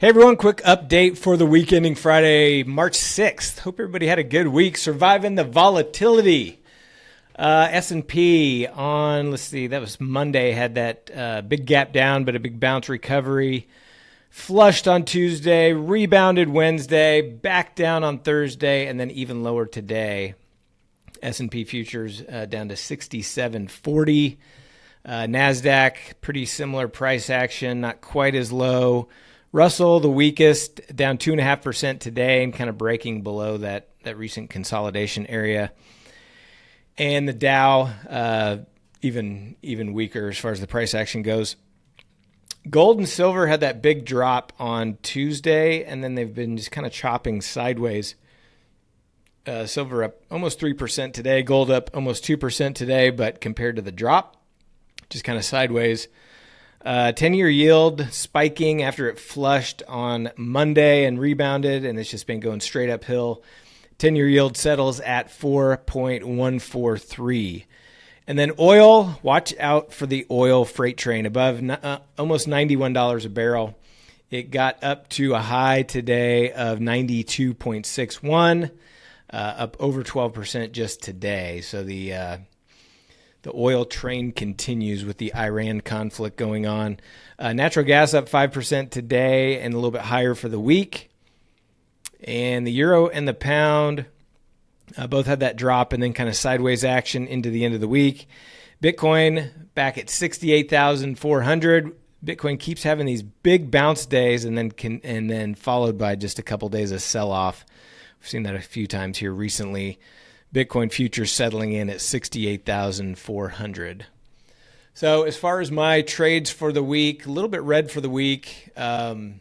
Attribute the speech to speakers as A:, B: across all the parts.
A: Hey everyone, quick update for the week ending Friday, March 6th. Hope everybody had a good week surviving the volatility. S&P on, let's see, that was Monday, had that big gap down, but a big bounce recovery. Flushed on Tuesday, rebounded Wednesday, back down on Thursday, and then even lower today. S&P futures down to 67.40. NASDAQ, pretty similar price action, not quite as low. Russell, the weakest, down 2.5% today and kind of breaking below that recent consolidation area. And the Dow, even weaker as far as the price action goes. Gold and silver had that big drop on Tuesday, and then they've been just kind of chopping sideways. Silver up almost 3% today, gold up almost 2% today, but compared to the drop, just kind of sideways. 10-year yield spiking after it flushed on Monday and rebounded, and it's just been going straight uphill. 10-year yield settles at 4.143. And then oil, watch out for the oil freight train above almost $91 a barrel. It got up to a high today of 92.61, up over 12% just today. So the oil train continues with the Iran conflict going on. Natural gas up 5% today and a little bit higher for the week. And the euro and the pound both had that drop and then kind of sideways action into the end of the week. Bitcoin back at 68,400. Bitcoin keeps having these big bounce days and then followed by just a couple days of sell-off. We've seen that a few times here recently. Bitcoin futures settling in at 68,400. So as far as my trades for the week, a little bit red for the week. Let me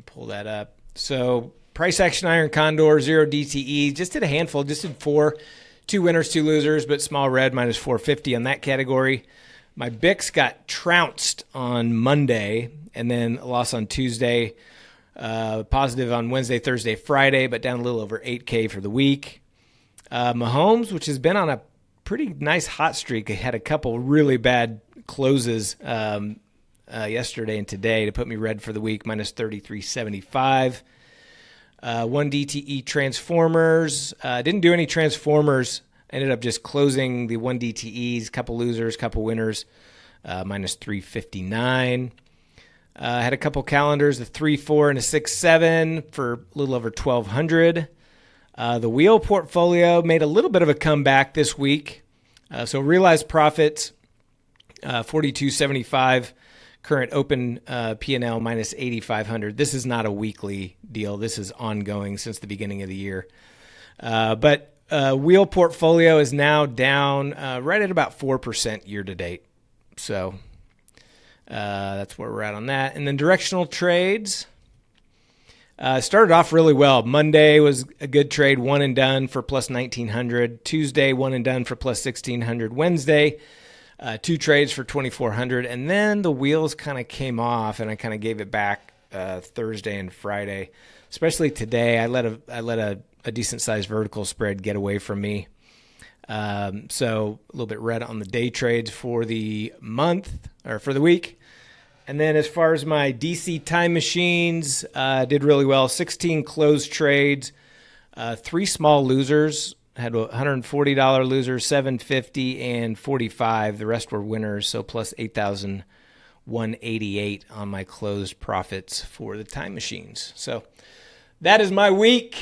A: pull that up. So price action iron Condor, 0 DTE, just did a handful, just did 4, 2 winners, 2 losers, but small red minus 450 on that category. My BIX got trounced on Monday and then a loss on Tuesday, positive on Wednesday, Thursday, Friday, but down a little over 8K for the week. Mahomes, which has been on a pretty nice hot streak, had a couple really bad closes yesterday and today to put me red for the week, minus 33.75. 1 DTE Transformers. Didn't do any Transformers. Ended up just closing the 1 DTEs, couple losers, couple winners, minus 359. Had a couple calendars, a 3-4 and a 6-7 for a little over 1,200. The wheel portfolio made a little bit of a comeback this week. So realized profits, 42.75. Current open P&L minus 8,500. This is not a weekly deal. This is ongoing since the beginning of the year. But wheel portfolio is now down right at about 4% year to date. So that's where we're at on that. And then directional trades. Started off really well. Monday was a good trade, one and done for plus 1,900. Tuesday, one and done for plus 1,600. Wednesday, 2 trades for 2,400. And then the wheels kind of came off, and I kind of gave it back Thursday and Friday. Especially today, I let a decent sized vertical spread get away from me. So a little bit red on the day trades for the month or for the week. And then as far as my DC time machines, did really well. 16 closed trades, 3 small losers. Had a $140 loser, $750 and $45. The rest were winners, so plus 8,188 on my closed profits for the time machines. So that is my week.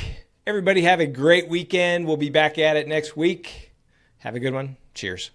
A: Everybody have a great weekend. We'll be back at it next week. Have a good one. Cheers.